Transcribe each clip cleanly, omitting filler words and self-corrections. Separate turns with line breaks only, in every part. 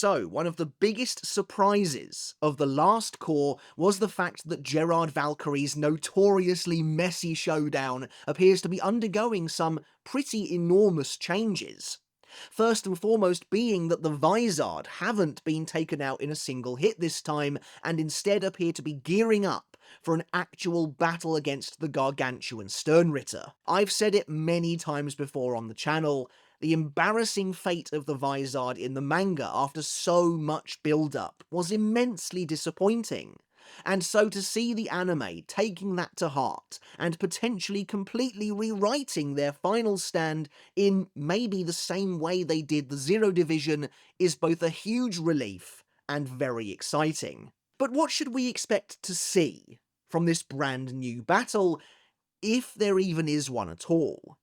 So, one of the biggest surprises of the last core was the fact that GERARD VALKYRIE's notoriously messy showdown appears to be undergoing some pretty enormous changes. First and foremost being that the Vizard haven't been taken out in a single hit this time, and instead appear to be gearing up for an actual battle against the gargantuan sternritter. I've said it many times before on the channel, the embarrassing fate of the Vizard in the manga after so much build-up was immensely disappointing. And so to see the anime taking that to heart, and potentially completely rewriting their final stand in maybe the same way they did the Zero Division, is both a huge relief and very exciting. But what should we expect to see from this brand new battle, if there even is one at all?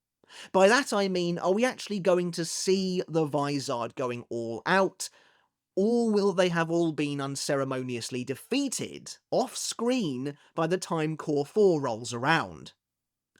By that I mean, are we actually going to see the Vizard going all out, or will they have all been unceremoniously defeated, off-screen, by the time Core 4 rolls around?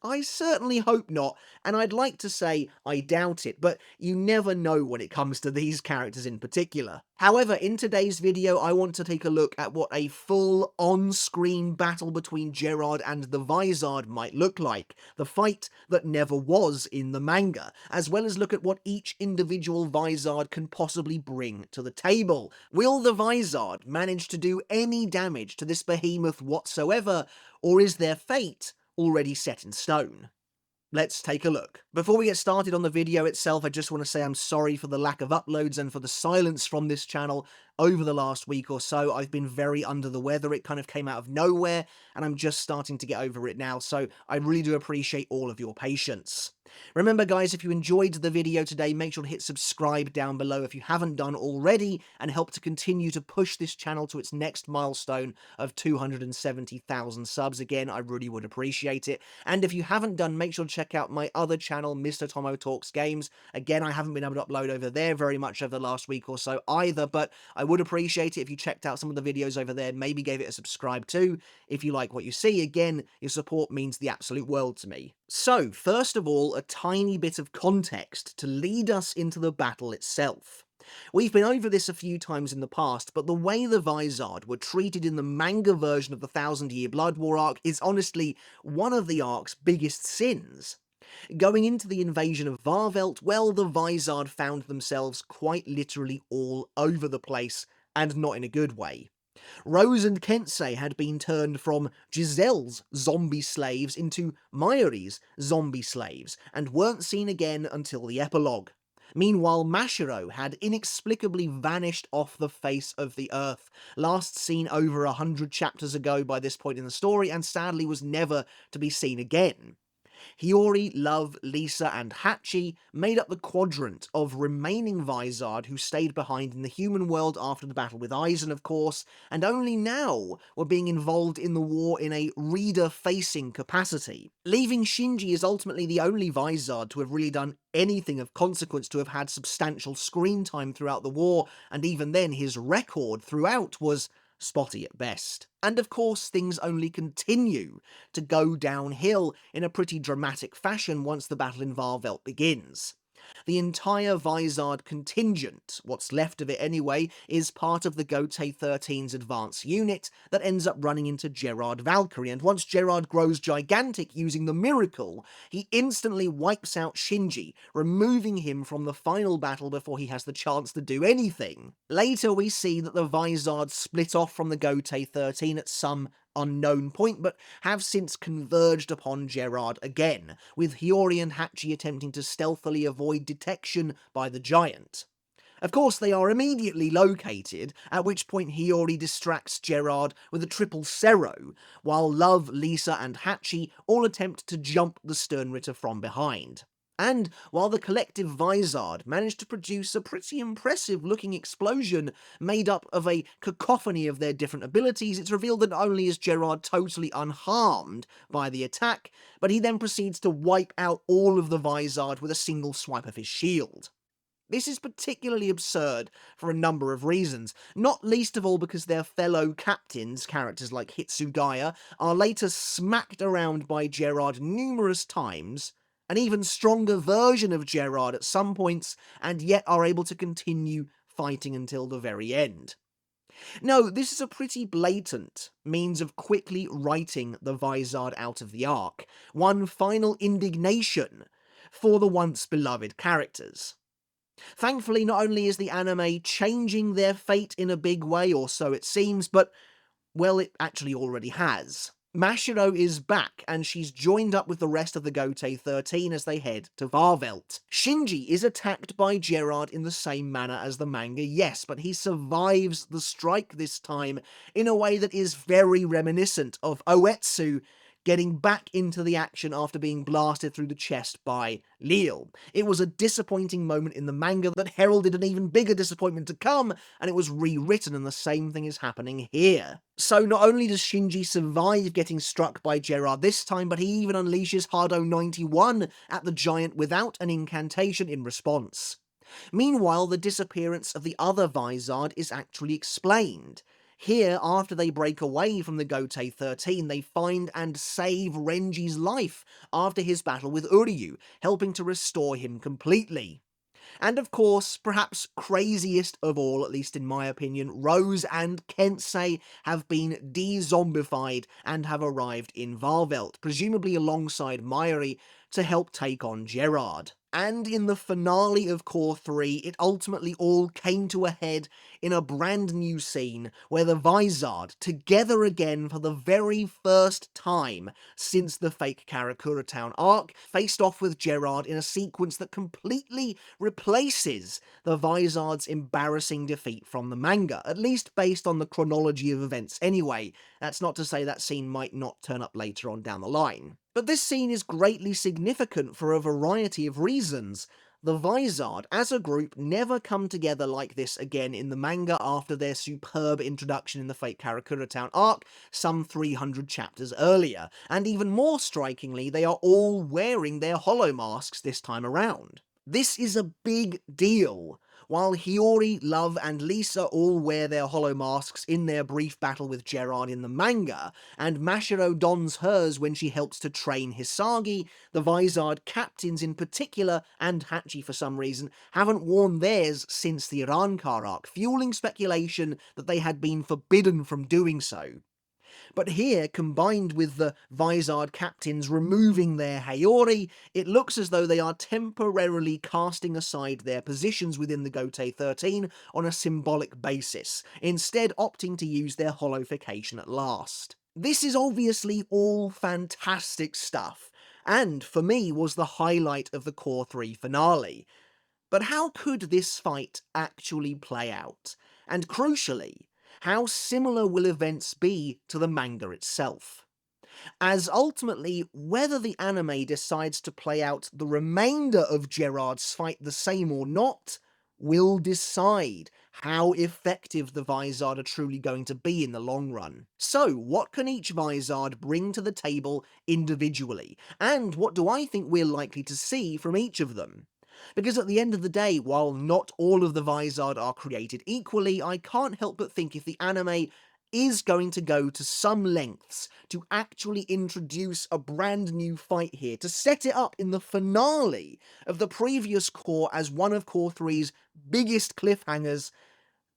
I certainly hope not, and I'd like to say I doubt it, but you never know when it comes to these characters in particular. However, in today's video I want to take a look at what a full on-screen battle between GERARD and the Vizard might look like, the fight that never was in the manga, as well as look at what each individual Vizard can possibly bring to the table. Will the Vizard manage to do any damage to this behemoth whatsoever, or is their fate already set in stone? Let's take a look. Before we get started on the video itself, I just want to say I'm sorry for the lack of uploads and for the silence from this channel over the last week or so. I've been very under the weather. It kind of came out of nowhere, and I'm just starting to get over it now, so I really do appreciate all of your patience. Remember guys, if you enjoyed the video today, make sure to hit subscribe down below if you haven't done already, and help to continue to push this channel to its next milestone of 270,000 subs. Again, I really would appreciate it. And if you haven't done, make sure to check out my other channel, Mr. Tomo Talks Games. Again, I haven't been able to upload over there very much over the last week or so either, but I would appreciate it if you checked out some of the videos over there, maybe gave it a subscribe too, if you like what you see. Again, your support means the absolute world to me. So, first of all, a tiny bit of context to lead us into the battle itself. We've been over this a few times in the past, but the way the Vizard were treated in the manga version of the 1000-Year Blood War arc is honestly one of the arc's biggest sins. Going into the invasion of Varvelt, well, the Vizard found themselves quite literally all over the place, and not in a good way. Rose and Kensei had been turned from Giselle's zombie slaves into Mayuri's zombie slaves, and weren't seen again until the epilogue. Meanwhile, Mashiro had inexplicably vanished off the face of the earth, last seen over 100 chapters ago by this point in the story, and sadly was never to be seen again. Hiyori, Love, Lisa, and Hachi made up the quadrant of remaining Vizard who stayed behind in the human world after the battle with Aizen, of course, and only now were being involved in the war in a reader-facing capacity. Leaving Shinji is ultimately the only Vizard to have really done anything of consequence, to have had substantial screen time throughout the war, and even then his record throughout was spotty at best. And of course, things only continue to go downhill in a pretty dramatic fashion once the battle in Varvelt begins. The entire Vizard contingent, what's left of it anyway, is part of the Gotei 13's advance unit that ends up running into GERARD VALKYRIE, and once GERARD grows gigantic using the miracle, he instantly wipes out Shinji, removing him from the final battle before he has the chance to do anything. Later we see that the Vizard split off from the Gotei 13 at some unknown point, but have since converged upon GERARD again, with Hiyori and Hachi attempting to stealthily avoid detection by the giant. Of course, they are immediately located, at which point Hiyori distracts GERARD with a triple Sero, while Love, Lisa, and Hachi all attempt to jump the sternritter from behind. And while the collective Vizard managed to produce a pretty impressive looking explosion made up of a cacophony of their different abilities, it's revealed that not only is GERARD totally unharmed by the attack, but he then proceeds to wipe out all of the Vizard with a single swipe of his shield. This is particularly absurd for a number of reasons, not least of all because their fellow captains, characters like Hitsugaya, are later smacked around by GERARD numerous times, an even stronger version of GERARD at some points, and yet are able to continue fighting until the very end. No, this is a pretty blatant means of quickly writing the Vizard out of the arc, one final indignation for the once beloved characters. Thankfully, not only is the anime changing their fate in a big way, or so it seems, but, well, it actually already has. Mashiro is back, and she's joined up with the rest of the Gotei 13 as they head to Varvelt. Shinji is attacked by Gerard in the same manner as the manga, yes, but he survives the strike this time in a way that is very reminiscent of Oetsu getting back into the action after being blasted through the chest by Leal. It was a disappointing moment in the manga that heralded an even bigger disappointment to come, and it was rewritten, and the same thing is happening here. So not only does Shinji survive getting struck by Gerard this time, but he even unleashes Hardo 91 at the giant without an incantation in response. Meanwhile, the disappearance of the other Vizard is actually explained. Here, after they break away from the Gotei 13, they find and save Renji's life after his battle with Uryu, helping to restore him completely. And of course, perhaps craziest of all, at least in my opinion, Rose and Kensei have been de-zombified and have arrived in Varvelt, presumably alongside Mayuri, to help take on Gerard. And in the finale of Core 3, it ultimately all came to a head in a brand new scene where the Vizard, together again for the very first time since the fake Karakura Town arc, faced off with Gerard in a sequence that completely replaces the Vizard's embarrassing defeat from the manga, at least based on the chronology of events anyway. That's not to say that scene might not turn up later on down the line. But this scene is greatly significant for a variety of reasons. The Vizard, as a group, never come together like this again in the manga after their superb introduction in the Fate Karakura Town arc, some 300 chapters earlier, and even more strikingly, they are all wearing their hollow masks this time around. This is a big deal. While Hiyori, Love, and Lisa all wear their hollow masks in their brief battle with Gerard in the manga, and Mashiro dons hers when she helps to train Hisagi, the Vizard captains in particular, and Hachi for some reason, haven't worn theirs since the Irankar arc, fueling speculation that they had been forbidden from doing so. But here, combined with the Vizard captains removing their Hayori, it looks as though they are temporarily casting aside their positions within the Gotei 13 on a symbolic basis, instead opting to use their hollowification at last. This is obviously all fantastic stuff, and for me was the highlight of the Core 3 finale. But how could this fight actually play out? And crucially, how similar will events be to the manga itself? As ultimately, whether the anime decides to play out the remainder of Gerard's fight the same or not, will decide how effective the Vizard are truly going to be in the long run. So, what can each Vizard bring to the table individually? And what do I think we're likely to see from each of them? Because at the end of the day, while not all of the Vizard are created equally, I can't help but think if the anime is going to go to some lengths to actually introduce a brand new fight here, to set it up in the finale of the previous core as one of Core 3's biggest cliffhangers,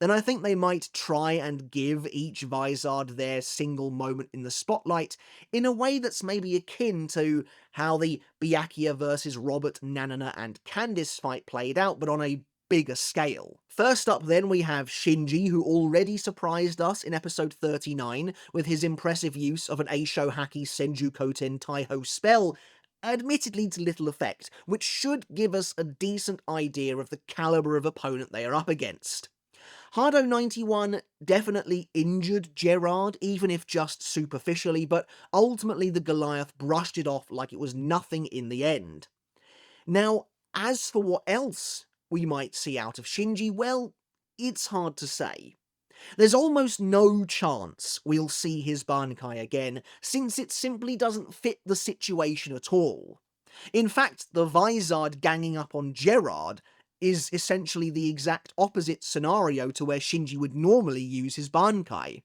then I think they might try and give each Vizard their single moment in the spotlight in a way that's maybe akin to how the Byakuya vs Robert, Nanana, and Candice fight played out, but on a bigger scale. First up then we have Shinji, who already surprised us in episode 39 with his impressive use of an Eisho Haki Senju Koten Taiho spell, admittedly to little effect, which should give us a decent idea of the caliber of opponent they are up against. Hardo 91 definitely injured Gerard, even if just superficially, but ultimately the Goliath brushed it off like it was nothing in the end. Now, as for what else we might see out of Shinji, well, it's hard to say. There's almost no chance we'll see his Bankai again, since it simply doesn't fit the situation at all. In fact, the Vizard ganging up on Gerard is essentially the exact opposite scenario to where Shinji would normally use his Bankai.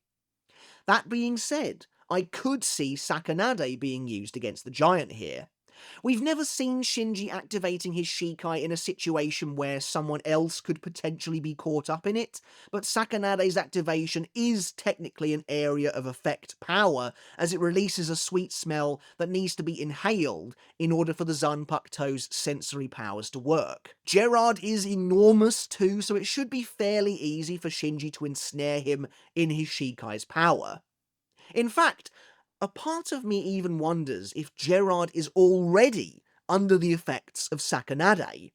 That being said, I could see Sakanade being used against the giant here. We've never seen Shinji activating his Shikai in a situation where someone else could potentially be caught up in it, but Sakanade's activation is technically an area of effect power, as it releases a sweet smell that needs to be inhaled in order for the Zanpakuto's sensory powers to work. Gerard is enormous too, so it should be fairly easy for Shinji to ensnare him in his Shikai's power. In fact, a part of me even wonders if Gerard is already under the effects of Sakanade.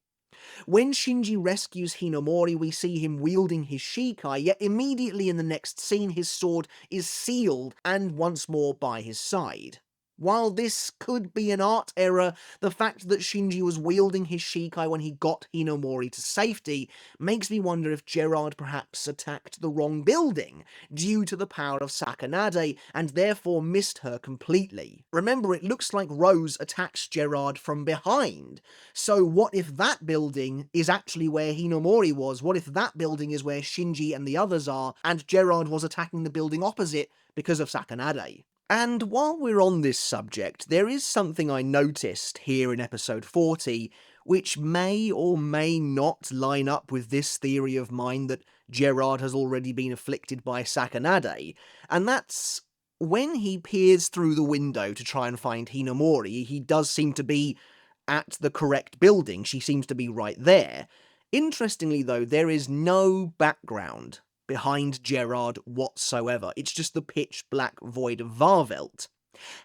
When Shinji rescues Hinamori, we see him wielding his Shikai, yet immediately in the next scene his sword is sealed and once more by his side. While this could be an art error, the fact that Shinji was wielding his Shikai when he got Hinamori to safety makes me wonder if Gerard perhaps attacked the wrong building due to the power of Sakanade and therefore missed her completely. Remember, it looks like Rose attacks Gerard from behind, so what if that building is actually where Hinamori was? What if that building is where Shinji and the others are, and Gerard was attacking the building opposite because of Sakanade? And while we're on this subject, there is something I noticed here in episode 40, which may or may not line up with this theory of mine that Gerard has already been afflicted by Sakanade, and that's when he peers through the window to try and find Hinamori, he does seem to be at the correct building. She seems to be right there. Interestingly though, there is no background behind Gerard whatsoever. It's just the pitch black void of Varvelt.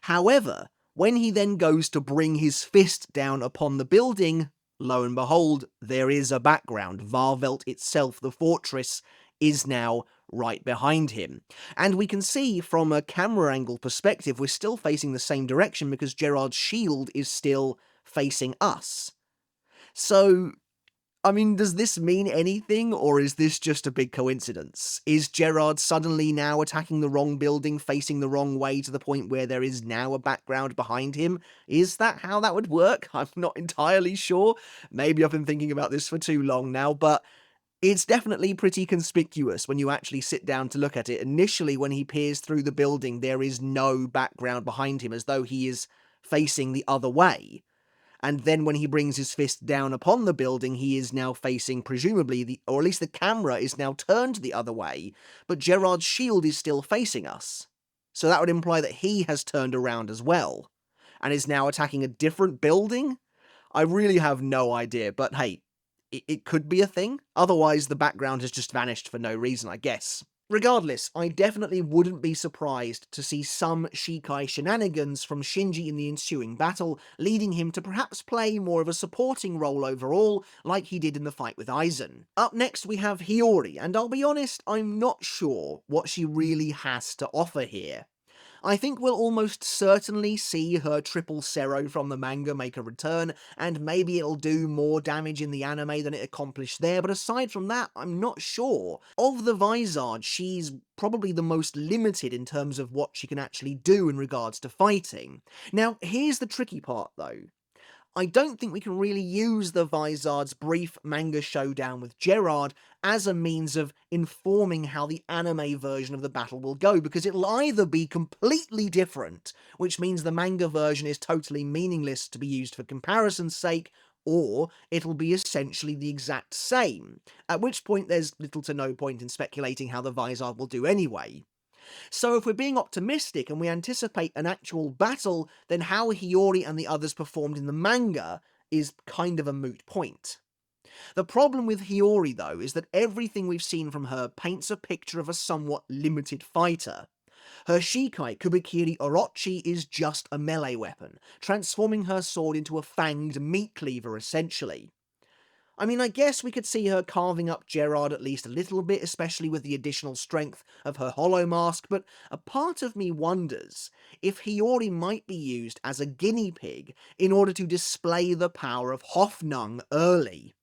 However, when he then goes to bring his fist down upon the building, lo and behold, there is a background. Varvelt itself, the fortress, is now right behind him. And we can see from a camera angle perspective, we're still facing the same direction because Gerard's shield is still facing us. So, I mean, does this mean anything, or is this just a big coincidence? Is Gerard suddenly now attacking the wrong building, facing the wrong way to the point where there is now a background behind him? Is that how that would work? I'm not entirely sure. Maybe I've been thinking about this for too long now, but it's definitely pretty conspicuous when you actually sit down to look at it. Initially, when he peers through the building, there is no background behind him, as though he is facing the other way. And then when he brings his fist down upon the building, he is now facing, presumably, or at least the camera is now turned the other way, but Gerard's shield is still facing us. So that would imply that he has turned around as well, and is now attacking a different building? I really have no idea, but hey, it could be a thing. Otherwise, the background has just vanished for no reason, I guess. Regardless, I definitely wouldn't be surprised to see some Shikai shenanigans from Shinji in the ensuing battle, leading him to perhaps play more of a supporting role overall, like he did in the fight with Aizen. Up next we have Hiyori, and I'll be honest, I'm not sure what she really has to offer here. I think we'll almost certainly see her triple Sero from the manga make a return, and maybe it'll do more damage in the anime than it accomplished there, but aside from that, I'm not sure. Of the Vizard, she's probably the most limited in terms of what she can actually do in regards to fighting. Now, here's the tricky part though. I don't think we can really use the Vizard's brief manga showdown with Gerard as a means of informing how the anime version of the battle will go, because it'll either be completely different, which means the manga version is totally meaningless to be used for comparison's sake, or it'll be essentially the exact same, at which point there's little to no point in speculating how the Vizard will do anyway. So if we're being optimistic and we anticipate an actual battle, then how Hiyori and the others performed in the manga is kind of a moot point. The problem with Hiyori, though, is that everything we've seen from her paints a picture of a somewhat limited fighter. Her Shikai, Kubikiri Orochi, is just a melee weapon, transforming her sword into a fanged meat cleaver, essentially. I mean, I guess we could see her carving up Gerard at least a little bit, especially with the additional strength of her hollow mask, but a part of me wonders if Hiyori might be used as a guinea pig in order to display the power of Hoffnung early.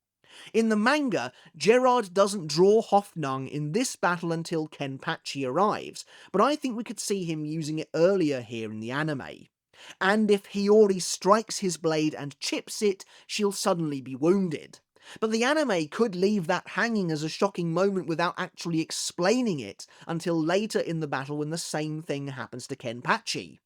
In the manga, Gerard doesn't draw Hoffnung in this battle until Kenpachi arrives, but I think we could see him using it earlier here in the anime. And if Hiyori strikes his blade and chips it, she'll suddenly be wounded. But the anime could leave that hanging as a shocking moment without actually explaining it until later in the battle when the same thing happens to Kenpachi.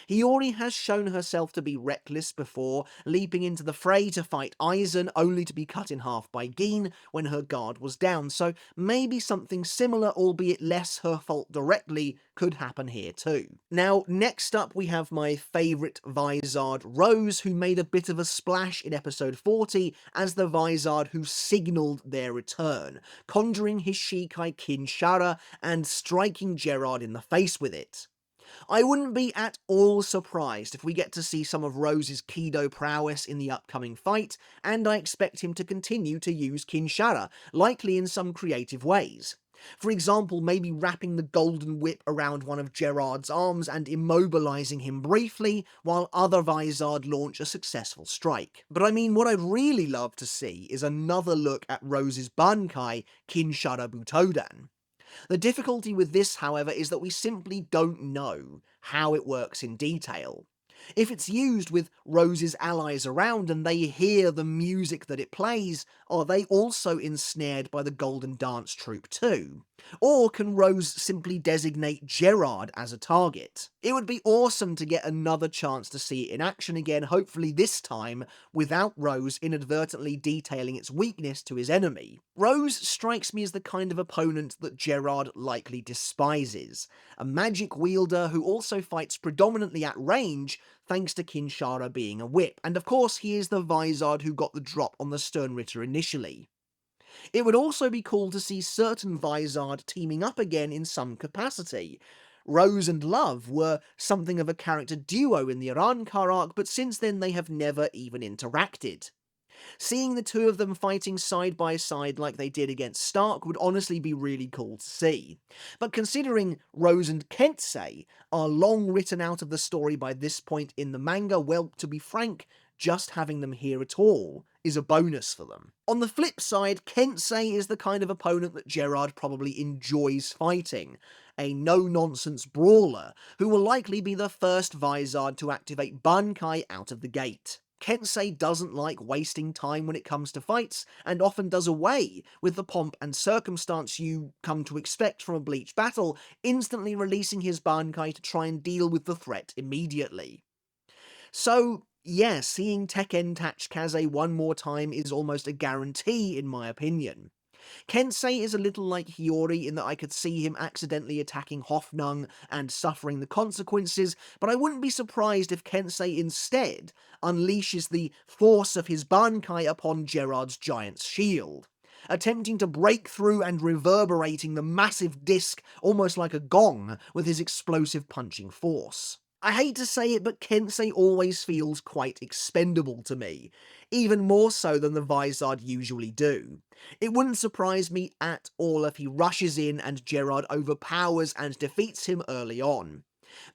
Hiyori has shown herself to be reckless before, leaping into the fray to fight Aizen only to be cut in half by Gin when her guard was down, so maybe something similar, albeit less her fault directly, could happen here too. Now, next up we have my favourite Vizard, Rose, who made a bit of a splash in episode 40 as the Vizard who signalled their return, conjuring his Shikai Kinshara and striking Gerard in the face with it. I wouldn't be at all surprised if we get to see some of Rose's Kido prowess in the upcoming fight, and I expect him to continue to use Kinshara, likely in some creative ways. For example, maybe wrapping the golden whip around one of Gerard's arms and immobilising him briefly, while other Vizard launch a successful strike. But I mean, what I'd really love to see is another look at Rose's Bankai, Kinshara Butodan. The difficulty with this, however, is that we simply don't know how it works in detail. If it's used with Rose's allies around and they hear the music that it plays, are they also ensnared by the Golden Dance Troupe too? Or can Rose simply designate Gerard as a target? It would be awesome to get another chance to see it in action again, hopefully this time without Rose inadvertently detailing its weakness to his enemy. Rose strikes me as the kind of opponent that Gerard likely despises, a magic wielder who also fights predominantly at range thanks to Kinshara being a whip, and of course he is the Vizard who got the drop on the sternritter initially. It would also be cool to see certain Vizard teaming up again in some capacity. Rose and Love were something of a character duo in the Arrancar arc, but since then they have never even interacted. Seeing the two of them fighting side by side like they did against Stark would honestly be really cool to see. But considering Rose and Kensei are long written out of the story by this point in the manga, well, to be frank, just having them here at all is a bonus for them. On the flip side, Kensei is the kind of opponent that Gerard probably enjoys fighting, a no-nonsense brawler who will likely be the first Vizard to activate Bankai out of the gate. Kensei doesn't like wasting time when it comes to fights, and often does away with the pomp and circumstance you come to expect from a Bleach battle, instantly releasing his Bankai to try and deal with the threat immediately. So, yeah, seeing Tekken Tachikaze one more time is almost a guarantee in my opinion. Kensei is a little like Hiyori in that I could see him accidentally attacking Hoffnung and suffering the consequences, but I wouldn't be surprised if Kensei instead unleashes the force of his Bankai upon Gerard's giant's shield, attempting to break through and reverberating the massive disc almost like a gong with his explosive punching force. I hate to say it, but Kensei always feels quite expendable to me, even more so than the Vizard usually do. It wouldn't surprise me at all if he rushes in and Gerard overpowers and defeats him early on.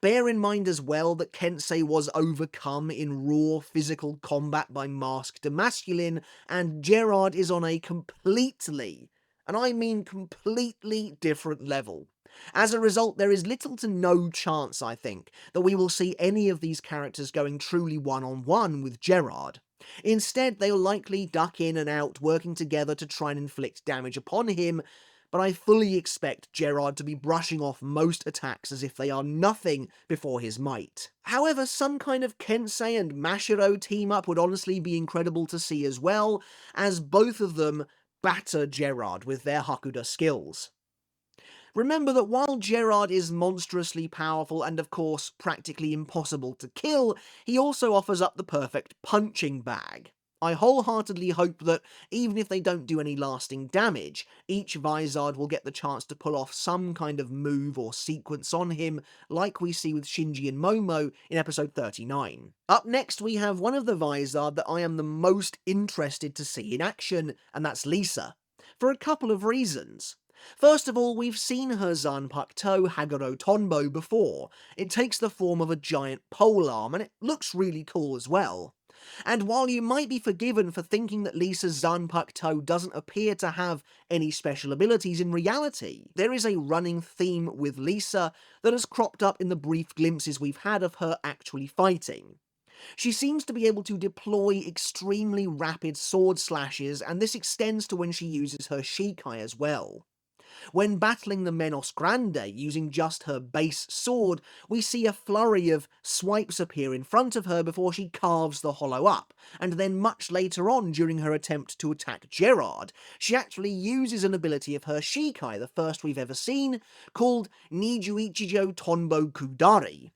Bear in mind as well that Kensei was overcome in raw physical combat by Masked Masculine, and Gerard is on a completely, and I mean completely different level. As a result, there is little to no chance, I think, that we will see any of these characters going truly one-on-one with Gerard. Instead, they'll likely duck in and out, working together to try and inflict damage upon him, but I fully expect Gerard to be brushing off most attacks as if they are nothing before his might. However, some kind of Kensei and Mashiro team-up would honestly be incredible to see as well, as both of them batter Gerard with their Hakuda skills. Remember that while Gerard is monstrously powerful and of course practically impossible to kill, he also offers up the perfect punching bag. I wholeheartedly hope that, even if they don't do any lasting damage, each Vizard will get the chance to pull off some kind of move or sequence on him, like we see with Shinji and Momo in episode 39. Up next we have one of the Vizard that I am the most interested to see in action, and that's Lisa, for a couple of reasons. First of all, we've seen her Zanpakuto Haguro Tonbo before. It takes the form of a giant polearm, and it looks really cool as well. And while you might be forgiven for thinking that Lisa's Zanpakuto doesn't appear to have any special abilities in reality, there is a running theme with Lisa that has cropped up in the brief glimpses we've had of her actually fighting. She seems to be able to deploy extremely rapid sword slashes, and this extends to when she uses her Shikai as well. When battling the Menos Grande using just her base sword, we see a flurry of swipes appear in front of her before she carves the hollow up, and then much later on during her attempt to attack Gerard, she actually uses an ability of her Shikai, the first we've ever seen, called Nijuichijo Tonbo Kudari.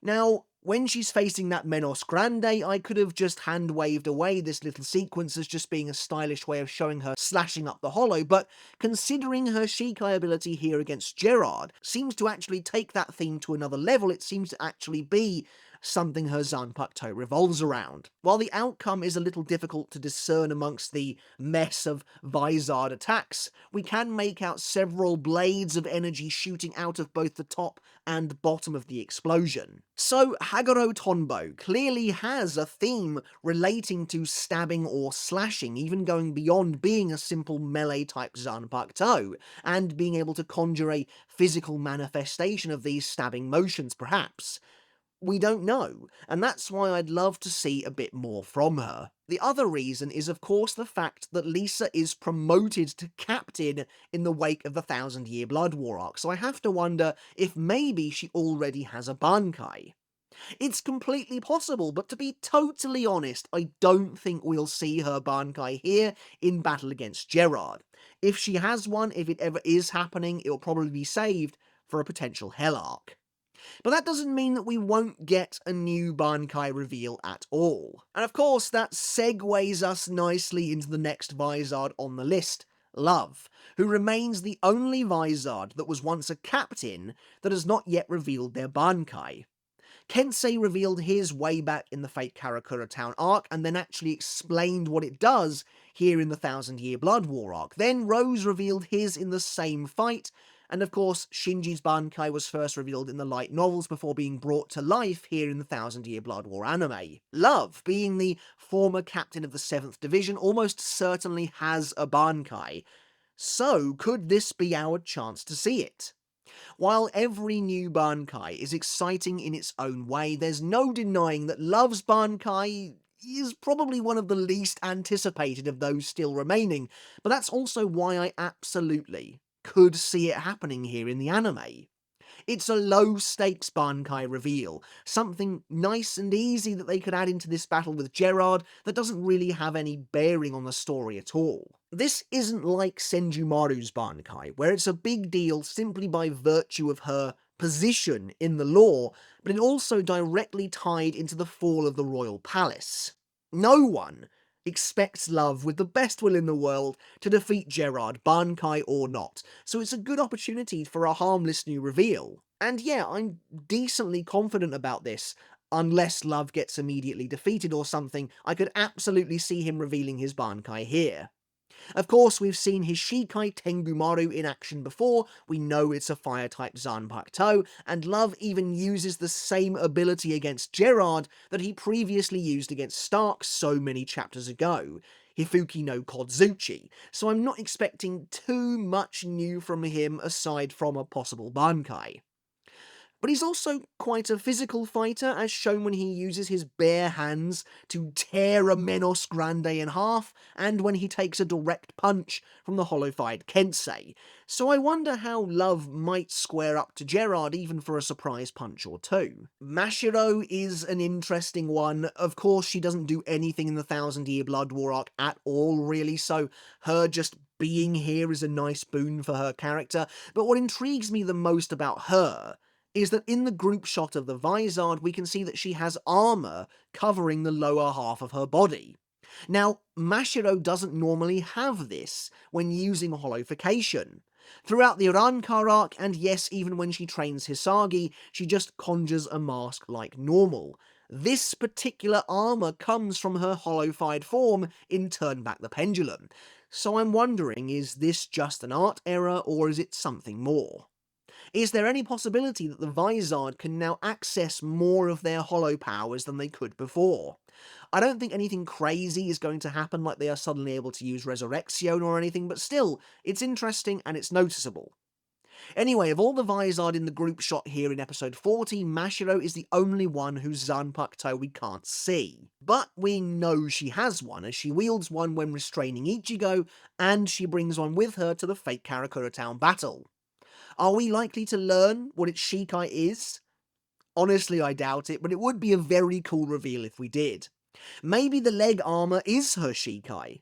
Now, when she's facing that Menos Grande, I could have just hand-waved away this little sequence as just being a stylish way of showing her slashing up the hollow, but considering her Shikai ability here against Gerard seems to actually take that theme to another level. It seems to actually be something her Zanpakuto revolves around. While the outcome is a little difficult to discern amongst the mess of Vizard attacks, we can make out several blades of energy shooting out of both the top and bottom of the explosion. So Hagoro Tonbo clearly has a theme relating to stabbing or slashing, even going beyond being a simple melee type Zanpakuto, and being able to conjure a physical manifestation of these stabbing motions perhaps. We don't know, and that's why I'd love to see a bit more from her. The other reason is of course the fact that Lisa is promoted to captain in the wake of the Thousand Year Blood War arc, so I have to wonder if maybe she already has a Bankai. It's completely possible, but to be totally honest, I don't think we'll see her Bankai here in battle against Gerard. If she has one, if it ever is happening, it'll probably be saved for a potential Hell arc. But that doesn't mean that we won't get a new Bankai reveal at all. And of course, that segues us nicely into the next Vizard on the list, Love, who remains the only Vizard that was once a captain that has not yet revealed their Bankai. Kensei revealed his way back in the Fate Karakura Town arc, and then actually explained what it does here in the Thousand Year Blood War arc. Then Rose revealed his in the same fight, and of course Shinji's Bankai was first revealed in the light novels before being brought to life here in the Thousand Year Blood War anime. Love, being the former captain of the 7th Division, almost certainly has a Bankai. So could this be our chance to see it? While every new Bankai is exciting in its own way, there's no denying that Love's Bankai is probably one of the least anticipated of those still remaining, but that's also why I absolutely could see it happening here in the anime. It's a low-stakes Bankai reveal, something nice and easy that they could add into this battle with Gerard that doesn't really have any bearing on the story at all. This isn't like Senjumaru's Bankai, where it's a big deal simply by virtue of her position in the lore, but it also directly tied into the fall of the royal palace. No one expects Love, with the best will in the world, to defeat Gerard, Bankai or not, so it's a good opportunity for a harmless new reveal. And yeah, I'm decently confident about this. Unless Love gets immediately defeated or something, I could absolutely see him revealing his Bankai here. Of course, we've seen his Shikai Tengumaru in action before, we know it's a fire-type Zanpakuto, and Love even uses the same ability against Gerard that he previously used against Stark so many chapters ago, Hifuki no Kodzuchi, so I'm not expecting too much new from him aside from a possible Bankai. But he's also quite a physical fighter, as shown when he uses his bare hands to tear a Menos Grande in half, and when he takes a direct punch from the hollow-fired Kensei. So I wonder how Love might square up to Gerard even for a surprise punch or two. Mashiro is an interesting one. Of course, she doesn't do anything in the Thousand Year Blood War arc at all, really, so her just being here is a nice boon for her character. But what intrigues me the most about her is that in the group shot of the Vizard, we can see that she has armour covering the lower half of her body. Now, Mashiro doesn't normally have this when using hollowification. Throughout the Rankar arc, and yes, even when she trains Hisagi, she just conjures a mask like normal. This particular armour comes from her hollowified form in Turn Back the Pendulum. So I'm wondering, is this just an art error, or is it something more? Is there any possibility that the Vizard can now access more of their hollow powers than they could before? I don't think anything crazy is going to happen, like they are suddenly able to use Resurrection or anything, but still, it's interesting and it's noticeable. Anyway, of all the Vizard in the group shot here in episode 40, Mashiro is the only one whose Zanpakuto we can't see. But we know she has one, as she wields one when restraining Ichigo, and she brings one with her to the fake Karakura Town battle. Are we likely to learn what its Shikai is? Honestly, I doubt it, but it would be a very cool reveal if we did. Maybe the leg armor is her Shikai.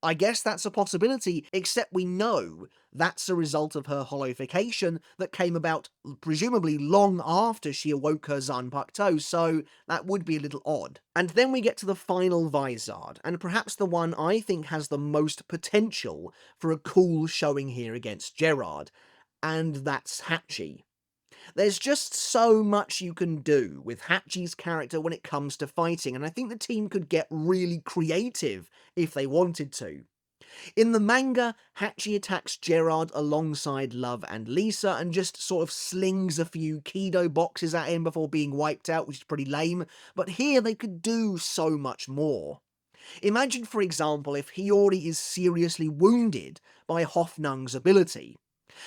I guess that's a possibility, except we know that's a result of her hollowification that came about presumably long after she awoke her Zanpakuto, so that would be a little odd. And then we get to the final Vizard, and perhaps the one I think has the most potential for a cool showing here against Gerard, and that's Hachi. There's just so much you can do with Hachi's character when it comes to fighting, and I think the team could get really creative if they wanted to. In the manga, Hachi attacks Gerard alongside Love and Lisa and just sort of slings a few Kido boxes at him before being wiped out, which is pretty lame, but here they could do so much more. Imagine, for example, if Hiyori is seriously wounded by Hofnung's ability.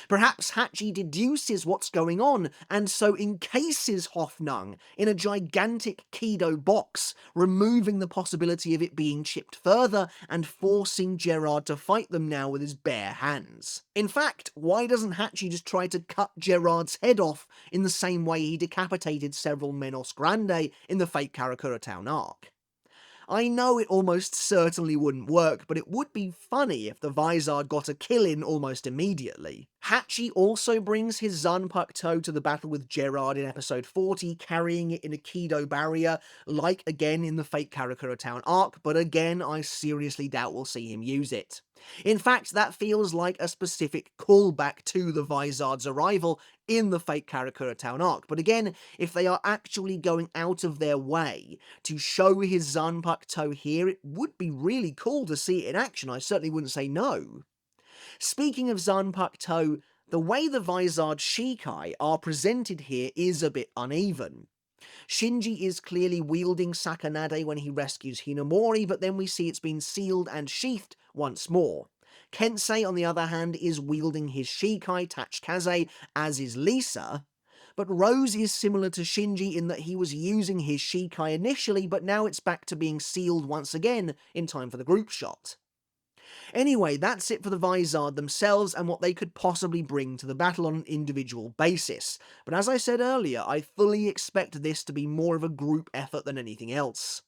Perhaps Hachi deduces what's going on, and so encases Hofnung in a gigantic Kido box, removing the possibility of it being chipped further and forcing Gerard to fight them now with his bare hands. In fact, why doesn't Hachi just try to cut Gerard's head off in the same way he decapitated several Menos Grande in the fake Karakura Town arc? I know it almost certainly wouldn't work, but it would be funny if the Vizard got a kill in almost immediately. Hachi also brings his Zanpakuto to the battle with Gerard in episode 40, carrying it in a Kido barrier, like again in the fake Karakura Town arc, but again I seriously doubt we'll see him use it. In fact, that feels like a specific callback to the Vizard's arrival in the fake Karakura Town arc, but again, if they are actually going out of their way to show his Zanpakuto here, it would be really cool to see it in action. I certainly wouldn't say no. Speaking of Zanpakuto, the way the Vizard Shikai are presented here is a bit uneven. Shinji is clearly wielding Sakanade when he rescues Hinamori, but then we see it's been sealed and sheathed once more. Kensei, on the other hand, is wielding his Shikai Tachikaze, as is Lisa, but Rose is similar to Shinji in that he was using his Shikai initially, but now it's back to being sealed once again in time for the group shot. Anyway, that's it for the Vizard themselves and what they could possibly bring to the battle on an individual basis, but as I said earlier, I fully expect this to be more of a group effort than anything else.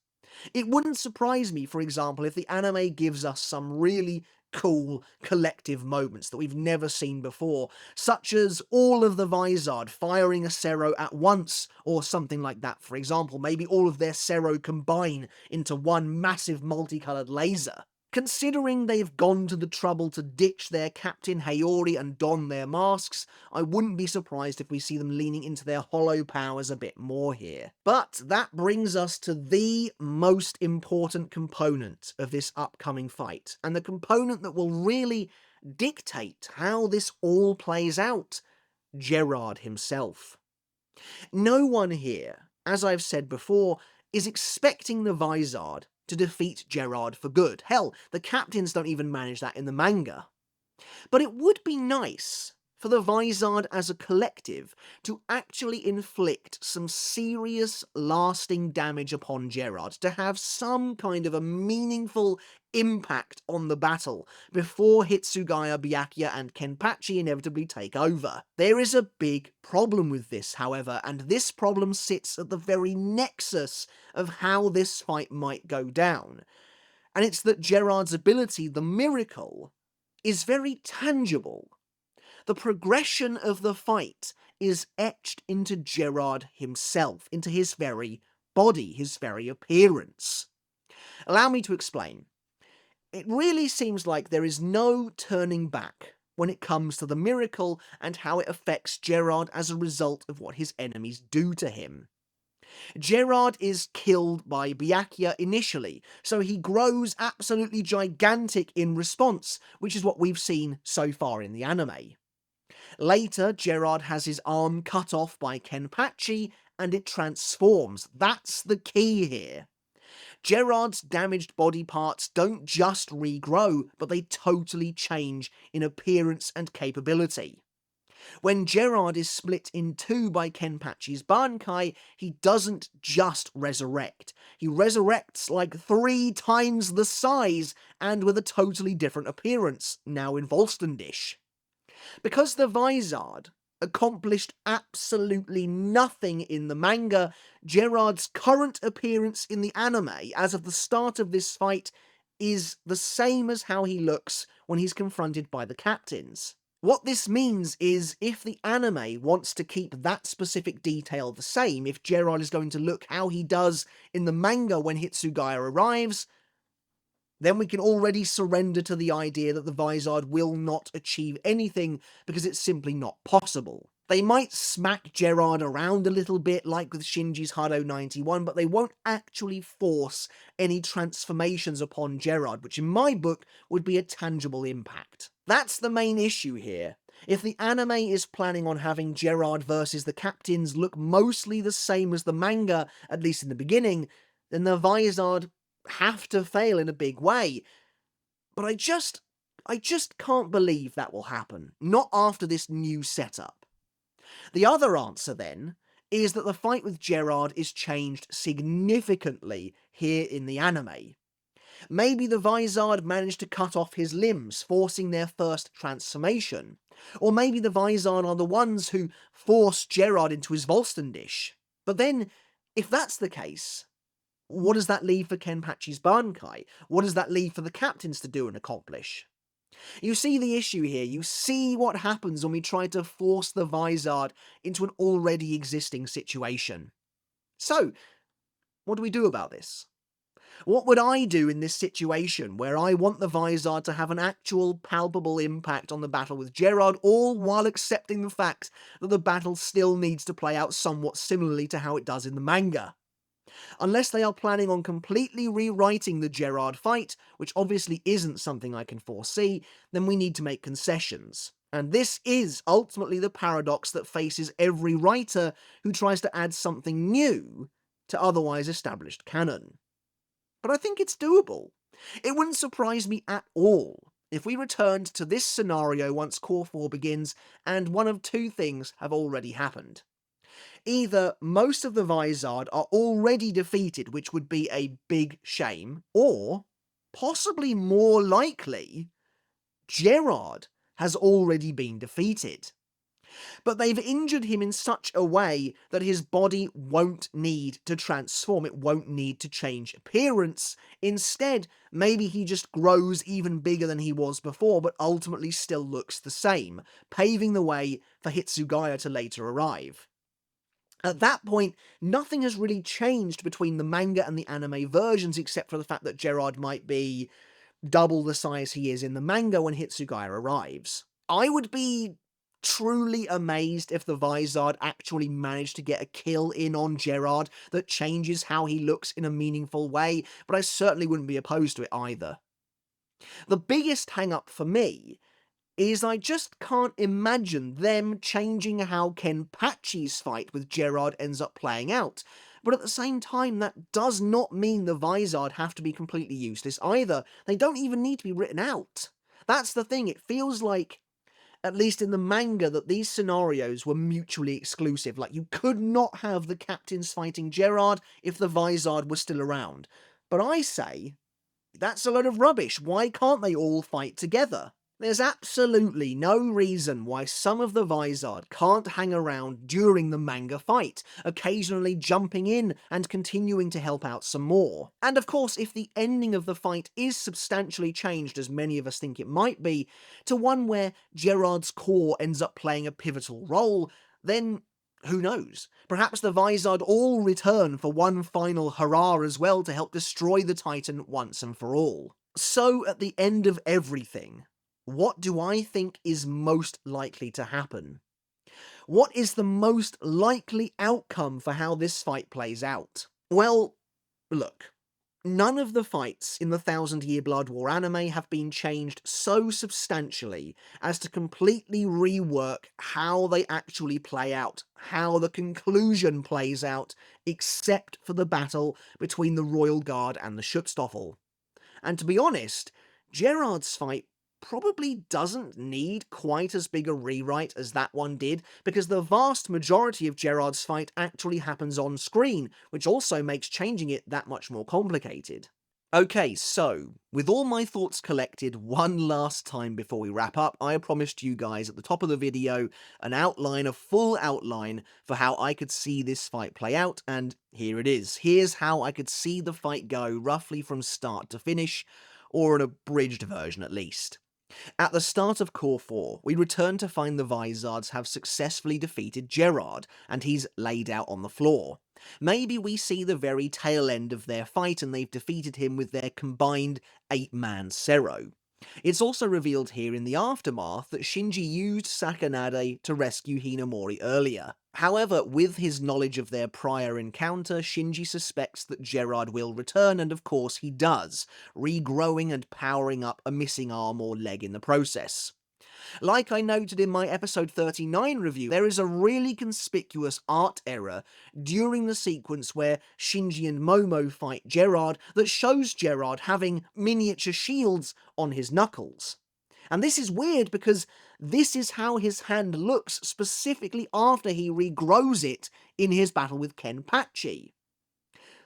It wouldn't surprise me, for example, if the anime gives us some really cool collective moments that we've never seen before, such as all of the Vizard firing a Sero at once, or something like that. For example, maybe all of their Sero combine into one massive multicolored laser. Considering they've gone to the trouble to ditch their Captain Hiyori and don their masks, I wouldn't be surprised if we see them leaning into their hollow powers a bit more here. But that brings us to the most important component of this upcoming fight, and the component that will really dictate how this all plays out: Gerard himself. No one here, as I've said before, is expecting the Vizard to defeat Gerard for good. Hell, the captains don't even manage that in the manga. But it would be nice for the Vizard as a collective to actually inflict some serious, lasting damage upon Gerard, to have some kind of a meaningful impact on the battle before Hitsugaya, Byakuya, and Kenpachi inevitably take over. There is a big problem with this, however, and this problem sits at the very nexus of how this fight might go down. And it's that Gerard's ability, the miracle, is very tangible. The progression of the fight is etched into Gerard himself, into his very body, his very appearance. Allow me to explain. It really seems like there is no turning back when it comes to the miracle and how it affects Gerard as a result of what his enemies do to him. Gerard is killed by Byakuya initially, so he grows absolutely gigantic in response, which is what we've seen so far in the anime. Later, Gerard has his arm cut off by Kenpachi, and it transforms. That's the key here. Gerard's damaged body parts don't just regrow, but they totally change in appearance and capability. When Gerard is split in two by Kenpachi's Bankai, he doesn't just resurrect. He resurrects like 3 times the size and with a totally different appearance, now in Volstendish. Because the Vizard accomplished absolutely nothing in the manga, Gerard's current appearance in the anime, as of the start of this fight, is the same as how he looks when he's confronted by the captains. What this means is, if the anime wants to keep that specific detail the same, if Gerard is going to look how he does in the manga when Hitsugaya arrives, then we can already surrender to the idea that the Vizard will not achieve anything because it's simply not possible. They might smack Gerard around a little bit like with Shinji's Hado 91, but they won't actually force any transformations upon Gerard, which in my book would be a tangible impact. That's the main issue here. If the anime is planning on having Gerard versus the captains look mostly the same as the manga, at least in the beginning, then the Vizard have to fail in a big way. But I just can't believe that will happen. Not after this new setup. The other answer, then, is that the fight with Gerard is changed significantly here in the anime. Maybe the Vizard managed to cut off his limbs, forcing their first transformation. Or maybe the Vizard are the ones who force Gerard into his Volstendish. But then, if that's the case, what does that leave for Kenpachi's Bankai? What does that leave for the captains to do and accomplish? You see the issue here. You see what happens when we try to force the Vizard into an already existing situation. So, what do we do about this? What would I do in this situation where I want the Vizard to have an actual palpable impact on the battle with Gerard, all while accepting the fact that the battle still needs to play out somewhat similarly to how it does in the manga? Unless they are planning on completely rewriting the Gerard fight, which obviously isn't something I can foresee, then we need to make concessions. And this is ultimately the paradox that faces every writer who tries to add something new to otherwise established canon. But I think it's doable. It wouldn't surprise me at all if we returned to this scenario once Core 4 begins, and one of two things have already happened. Either most of the Vizard are already defeated, which would be a big shame, or, possibly more likely, Gerard has already been defeated. But they've injured him in such a way that his body won't need to transform, it won't need to change appearance. Instead, maybe he just grows even bigger than he was before, but ultimately still looks the same, paving the way for Hitsugaya to later arrive. At that point, nothing has really changed between the manga and the anime versions, except for the fact that Gerard might be double the size he is in the manga when Hitsugaya arrives. I would be truly amazed if the Vizard actually managed to get a kill in on Gerard that changes how he looks in a meaningful way, but I certainly wouldn't be opposed to it either. The biggest hang-up for me is I just can't imagine them changing how Kenpachi's fight with Gerard ends up playing out. But at the same time, that does not mean the Vizard have to be completely useless either. They don't even need to be written out. That's the thing, it feels like, at least in the manga, that these scenarios were mutually exclusive. Like, you could not have the captains fighting Gerard if the Vizard was still around. But I say, that's a load of rubbish. Why can't they all fight together? There's absolutely no reason why some of the Vizard can't hang around during the manga fight, occasionally jumping in and continuing to help out some more. And of course, if the ending of the fight is substantially changed, as many of us think it might be, to one where Gerard's core ends up playing a pivotal role, then who knows? Perhaps the Vizard all return for one final hurrah as well to help destroy the Titan once and for all. So, at the end of everything, what do I think is most likely to happen? What is the most likely outcome for how this fight plays out? Well, look. None of the fights in the Thousand Year Blood War anime have been changed so substantially as to completely rework how they actually play out, how the conclusion plays out, except for the battle between the Royal Guard and the Schutzstaffel. And to be honest, Gerard's fight probably doesn't need quite as big a rewrite as that one did, because the vast majority of Gerard's fight actually happens on screen, which also makes changing it that much more complicated. Okay, so, with all my thoughts collected one last time before we wrap up, I promised you guys at the top of the video an outline, a full outline, for how I could see this fight play out, and here it is. Here's how I could see the fight go, roughly from start to finish, or an abridged version at least. At the start of Core 4, we return to find the Vizards have successfully defeated Gerard, and he's laid out on the floor. Maybe we see the very tail end of their fight and they've defeated him with their combined 8-man Sero. It's also revealed here in the aftermath that Shinji used Sakanade to rescue Hinamori earlier. However, with his knowledge of their prior encounter, Shinji suspects that Gerard will return, and of course he does, regrowing and powering up a missing arm or leg in the process. Like I noted in my episode 39 review, there is a really conspicuous art error during the sequence where Shinji and Momo fight Gerard that shows Gerard having miniature shields on his knuckles. And this is weird because this is how his hand looks specifically after he regrows it in his battle with Kenpachi.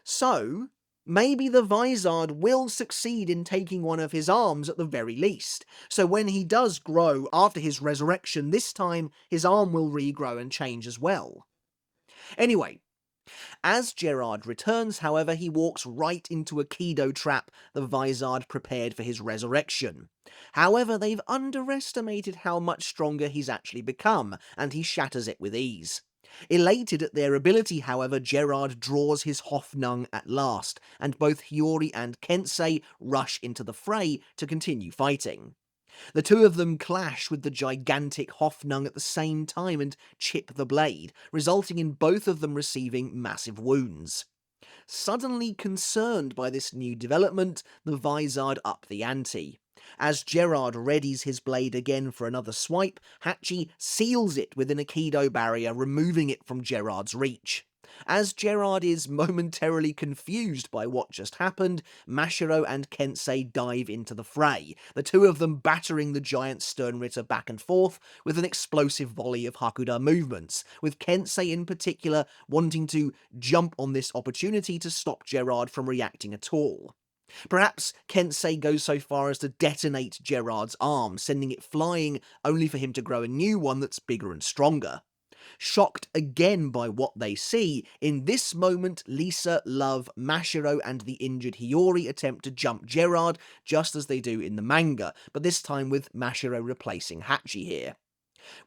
So, maybe the Vizard will succeed in taking one of his arms at the very least. So when he does grow after his resurrection, this time his arm will regrow and change as well. Anyway, as Gerard returns, however, he walks right into a Kido trap the Vizard prepared for his resurrection. However, they've underestimated how much stronger he's actually become, and he shatters it with ease. Elated at their ability, however, Gerard draws his Hoffnung at last, and both Hiyori and Kensei rush into the fray to continue fighting. The two of them clash with the gigantic Hoffnung at the same time and chip the blade, resulting in both of them receiving massive wounds. Suddenly concerned by this new development, the Vizard up the ante. As Gerard readies his blade again for another swipe, Hachi seals it with an Aikido barrier, removing it from Gerard's reach. As Gerard is momentarily confused by what just happened, Mashiro and Kensei dive into the fray, the two of them battering the giant sternritter back and forth with an explosive volley of Hakuda movements, with Kensei in particular wanting to jump on this opportunity to stop Gerard from reacting at all. Perhaps Kensei goes so far as to detonate Gerard's arm, sending it flying only for him to grow a new one that's bigger and stronger. Shocked again by what they see, in this moment Lisa, Love, Mashiro and the injured Hiyori attempt to jump Gerard just as they do in the manga, but this time with Mashiro replacing Hachi here.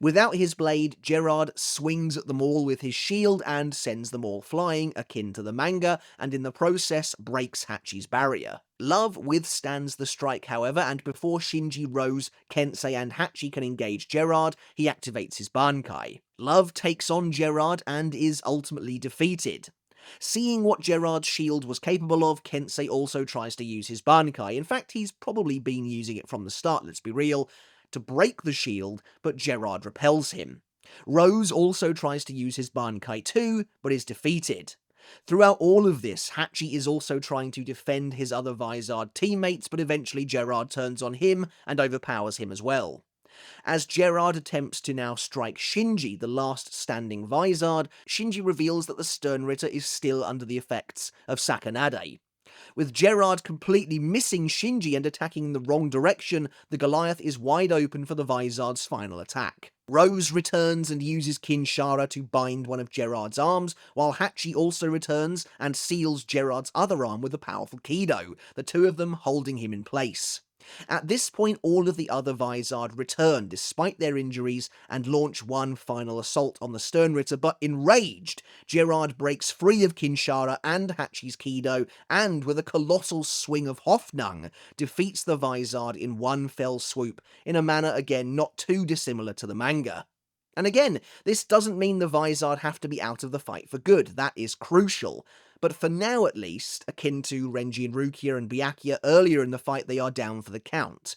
Without his blade, Gerard swings at them all with his shield and sends them all flying, akin to the manga, and in the process breaks Hachi's barrier. Love withstands the strike, however, and before Shinji, Rose, Kensei and Hachi can engage Gerard, he activates his Bankai. Love takes on Gerard and is ultimately defeated. Seeing what Gerard's shield was capable of, Kensei also tries to use his Bankai. In fact, he's probably been using it from the start, let's be real, to break the shield, but Gerard repels him. Rose also tries to use his Bankai too, but is defeated. Throughout all of this, Hachi is also trying to defend his other Vizard teammates, but eventually Gerard turns on him and overpowers him as well. As Gerard attempts to now strike Shinji, the last standing Vizard, Shinji reveals that the Sternritter is still under the effects of Sakanade. With Gerard completely missing Shinji and attacking in the wrong direction, the Goliath is wide open for the Vizard's final attack. Rose returns and uses Kinshara to bind one of Gerard's arms, while Hachi also returns and seals Gerard's other arm with a powerful Kido, the two of them holding him in place. At this point, all of the other Vizard return despite their injuries and launch one final assault on the Sternritter, but enraged, Gerard breaks free of Kinshara and Hachi's Kido and, with a colossal swing of Hoffnung, defeats the Vizard in one fell swoop in a manner again not too dissimilar to the manga. And again, this doesn't mean the Vizard have to be out of the fight for good, that is crucial. But for now at least, akin to Renji and Rukia and Byakuya earlier in the fight, they are down for the count.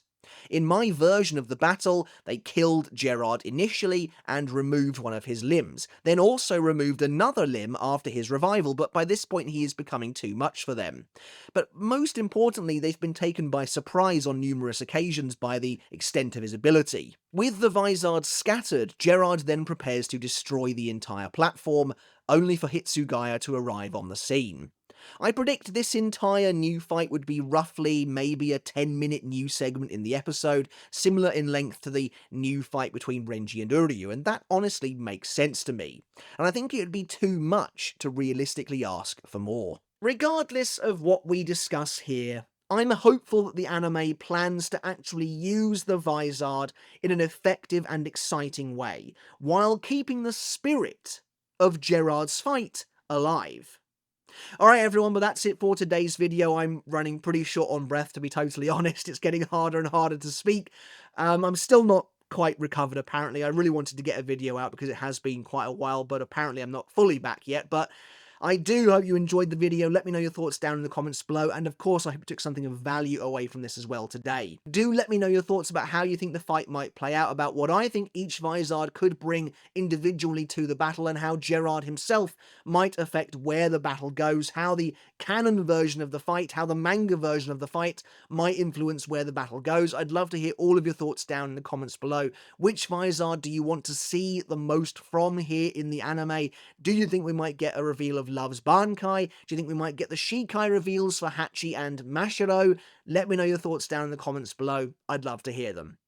In my version of the battle, they killed Gerard initially and removed one of his limbs, then also removed another limb after his revival, but by this point he is becoming too much for them. But most importantly, they've been taken by surprise on numerous occasions by the extent of his ability. With the Vizard scattered, Gerard then prepares to destroy the entire platform, only for Hitsugaya to arrive on the scene. I predict this entire new fight would be roughly maybe a 10-minute new segment in the episode, similar in length to the new fight between Renji and Uryu, and that honestly makes sense to me. And I think it would be too much to realistically ask for more. Regardless of what we discuss here, I'm hopeful that the anime plans to actually use the Vizard in an effective and exciting way, while keeping the spirit of Gerard's fight alive. Alright everyone, but that's it for today's video. I'm running pretty short on breath, to be totally honest. It's getting harder and harder to speak. I'm still not quite recovered, apparently. I really wanted to get a video out because it has been quite a while, but apparently I'm not fully back yet. But I do hope you enjoyed the video. Let me know your thoughts down in the comments below, and of course I hope you took something of value away from this as well today. Do let me know your thoughts about how you think the fight might play out, about what I think each Vizard could bring individually to the battle, and how Gerard himself might affect where the battle goes, how the canon version of the fight, how the manga version of the fight might influence where the battle goes. I'd love to hear all of your thoughts down in the comments below. Which Vizard do you want to see the most from here in the anime? Do you think we might get a reveal of Love's Bankai? Do you think we might get the Shikai reveals for Hachi and Mashiro? Let me know your thoughts down in the comments below. I'd love to hear them.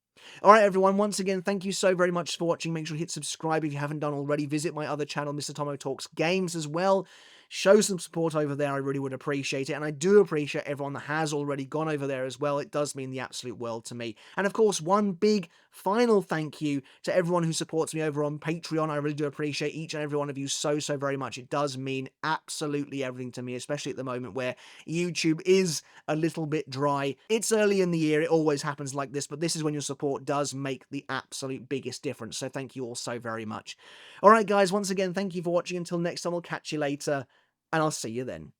Alright everyone, once again, thank you so very much for watching. Make sure to hit subscribe if you haven't done already. Visit my other channel, Mr. Tomo Talks Games, as well. Show some support over there, I really would appreciate it. And I do appreciate everyone that has already gone over there as well. It does mean the absolute world to me. And of course, one big final thank you to everyone who supports me over on Patreon. I really do appreciate each and every one of you so very much. It does mean absolutely everything to me, especially at the moment where YouTube is a little bit dry. It's early in the year, it always happens like this, but this is when your support does make the absolute biggest difference. So thank you all so very much. Alright guys, once again, thank you for watching. Until next time, I'll catch you later, and I'll see you then.